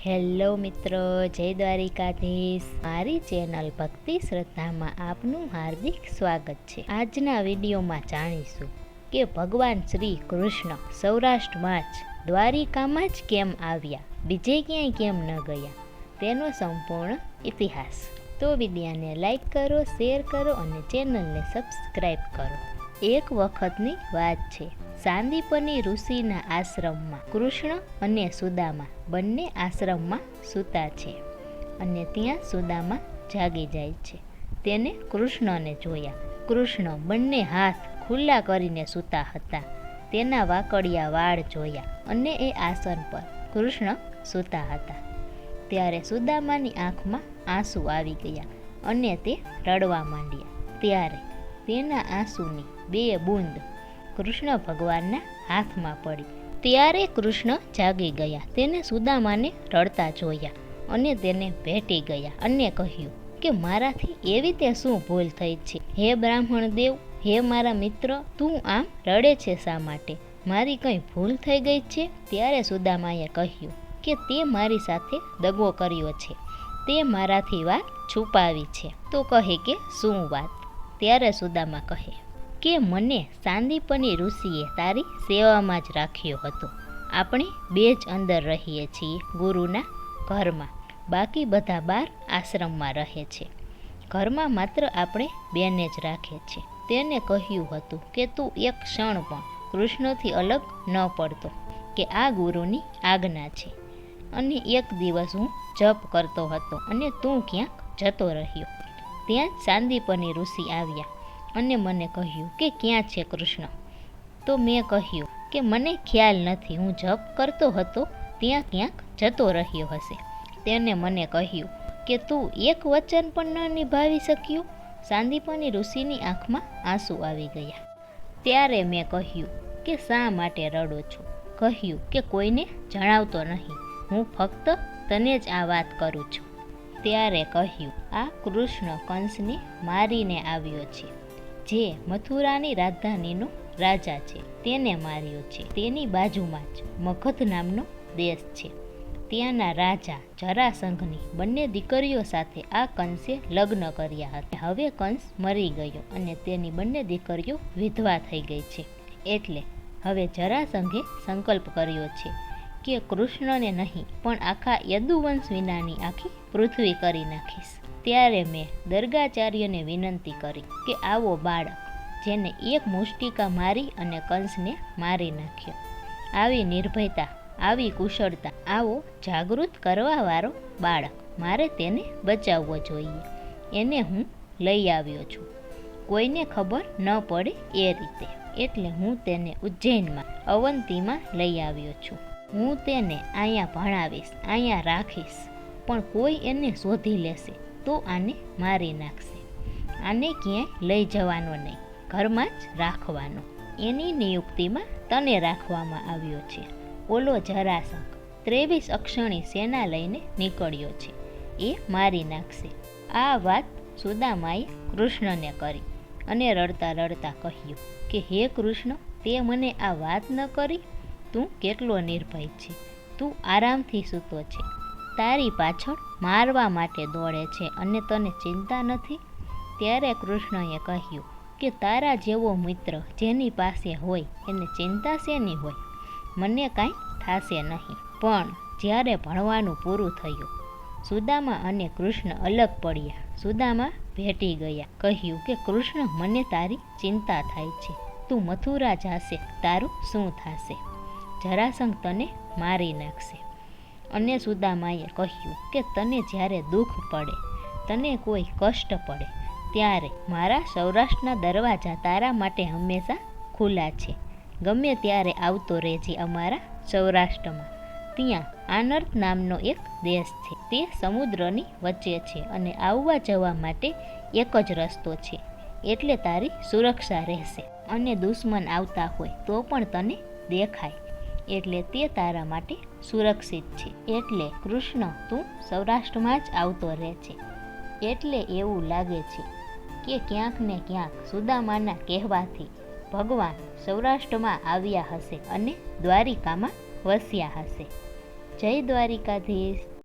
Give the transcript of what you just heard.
Hello મિત્રો, જય દ્વારિકાધીશ. મારી ચેનલ ભક્તિ શ્રદ્ધામાં આપનું હાર્દિક સ્વાગત છે. આજના વિડીયોમાં જાણીશું કે ભગવાન શ્રી કૃષ્ણ સૌરાષ્ટ્રમાં જ દ્વારિકામાં જ કેમ આવ્યા, બીજે ક્યાંય કેમ ન ગયા, તેનો સંપૂર્ણ ઇતિહાસ. તો વિડીયોને લાઈક કરો, શેર કરો અને ચેનલને સબસ્ક્રાઈબ કરો. એક વખતની વાત છે. સાંદીપની ઋષિના આશ્રમમાં કૃષ્ણ અને સુદામા બંને આશ્રમમાં સૂતા છે અને ત્યાં સુદામા જાગી જાય છે. તેને કૃષ્ણને જોયા. કૃષ્ણ બંને હાથ ખુલ્લા કરીને સૂતા હતા. તેના વાકડિયા વાળ જોયા અને એ આસન પર કૃષ્ણ સૂતા હતા. ત્યારે સુદામાની આંખમાં આંસુ આવી ગયા અને તે રડવા માંડ્યા. ત્યારે તેના આંસુની બે બૂંદ કૃષ્ણ ભગવાનના હાથમાં પડી. ત્યારે કૃષ્ણ જાગી ગયા. તેને સુદામાને રડતા જોયા અને તેને ભેટી ગયા અને કહ્યું કે મારાથી એવી તે શું ભૂલ થઈ છે? હે બ્રાહ્મણ દેવ, હે મારા મિત્ર, તું આમ રડે છે શા માટે? મારી કંઈ ભૂલ થઈ ગઈ છે? ત્યારે સુદામાએ કહ્યું કે તે મારી સાથે દગો કર્યો છે, તે મારાથી વાત છુપાવી છે. તો કહે કે શું વાત? ત્યારે સુદામા કહે કે મને સાંદીપની ઋષિએ તારી સેવામાં જ રાખ્યો હતો. આપણે બે જ અંદર રહીએ છીએ ગુરુના ઘરમાં, બાકી બધા બાર આશ્રમમાં રહે છે. ઘરમાં માત્ર આપણે બેને જ રાખે છે. તેને કહ્યું હતું કે તું એક ક્ષણ પણ કૃષ્ણથી અલગ ન પડતો, કે આ ગુરુની આજ્ઞા છે. અને એક દિવસ હું જપ કરતો હતો અને તું ક્યાંક જતો રહ્યો. ત્યાં સાંદીપની ઋષિ આવ્યા અને મને કહ્યું કે ક્યાં છે કૃષ્ણ? તો મેં કહ્યું કે મને ખ્યાલ નથી, હું જપ કરતો હતો, ત્યાં ક્યાંક જતો રહ્યો હશે. તેને મને કહ્યું કે તું એક વચન પણ ન નિભાવી શક્યો. સાંદીપની ઋષિની આંખમાં આંસુ આવી ગયા. ત્યારે મેં કહ્યું કે શા માટે રડો છો? કહ્યું કે કોઈને જણાવતો નહીં, હું ફક્ત તને જ આ વાત કરું છું. ત્યારે કહ્યું આ કૃષ્ણ કંસને મારીને આવ્યો છે, જે મથુરાની રાજધાનીનો રાજા છે, તેને માર્યો છે. તેની બાજુમાં જ મગધ નામનો દેશ છે. ત્યાંના રાજા જરાસંઘની બંને દીકરીઓ સાથે આ કંસે લગ્ન કર્યા હતા. હવે કંસ મરી ગયો અને તેની બંને દીકરીઓ વિધવા થઈ ગઈ છે. એટલે હવે જરાસંઘે સંકલ્પ કર્યો છે કે કૃષ્ણને નહીં પણ આખા યદુવંશ વિનાની આખી પૃથ્વી કરી નાખીશ. ત્યારે મેં દર્ગાચાર્યને વિનંતી કરી કે આવો બાળક, જેને એક મુષ્ટિકા મારી અને કંસને મારી નાખ્યો, આવી નિર્ભયતા, આવી કુશળતા, આવો જાગૃત કરવાવાળો બાળક, મારે તેને બચાવવો જોઈએ. એને હું લઈ આવ્યો છું, કોઈને ખબર ન પડે એ રીતે. એટલે હું તેને ઉજ્જૈનમાં અવંતીમાં લઈ આવ્યો છું. હું તેને અહીંયા ભણાવીશ, અહીંયા રાખીશ, પણ કોઈ એને શોધી લેશે તો આને મારી નાખશે. આને ક્યાંય લઈ જવાનો નહીં, ઘરમાં જ રાખવાનો. એની નિયુક્તિમાં તને રાખવામાં આવ્યો છે. ઓલો જરાસંઘ 23 અક્ષણી સેના લઈને નીકળ્યો છે, એ મારી નાખશે. આ વાત સુદામાએ કૃષ્ણને કરી અને રડતા રડતા કહ્યું કે હે કૃષ્ણ, તે મને આ વાત ન કરી? તું કેટલો નિર્ભય છે, તું આરામથી સૂતો છે, તારી પાછળ મારવા માટે દોડે છે અને તને ચિંતા નથી? ત્યારે કૃષ્ણએ કહ્યું કે તારા જેવો મિત્ર જેની પાસે હોય એને ચિંતા શેની હોય? મને કાંઈ થશે નહીં. પણ જ્યારે ભણવાનું પૂરું થયું, સુદામા અને કૃષ્ણ અલગ પડ્યા. સુદામા ભેટી ગયા. કહ્યું કે કૃષ્ણ, મને તારી ચિંતા થાય છે. તું મથુરા જાશે, તારું શું થશે? જરાસંઘ તને મારી નાખશે. અને સુદામાએ કહ્યું કે તને જ્યારે દુઃખ પડે, તને કોઈ કષ્ટ પડે, ત્યારે મારા સૌરાષ્ટ્રના દરવાજા તારા માટે હંમેશા ખુલ્લા છે. ગમે ત્યારે આવતો રહેજે અમારા સૌરાષ્ટ્રમાં. ત્યાં આનર્ત નામનો એક દેશ છે, તે સમુદ્રની વચ્ચે છે અને આવવા જવા માટે એક જ રસ્તો છે. એટલે તારી સુરક્ષા રહેશે અને દુશ્મન આવતા હોય તો પણ તને દેખાય, એટલે તે તારા માટે સુરક્ષિત છે. એટલે કૃષ્ણ, તું સૌરાષ્ટ્રમાં જ આવતો રહે છે. એટલે એવું લાગે છે કે ક્યાંક ને ક્યાંક સુદામાના કહેવાથી ભગવાન સૌરાષ્ટ્રમાં આવ્યા હશે અને દ્વારિકામાં વસ્યા હશે. જય દ્વારિકાધીશ.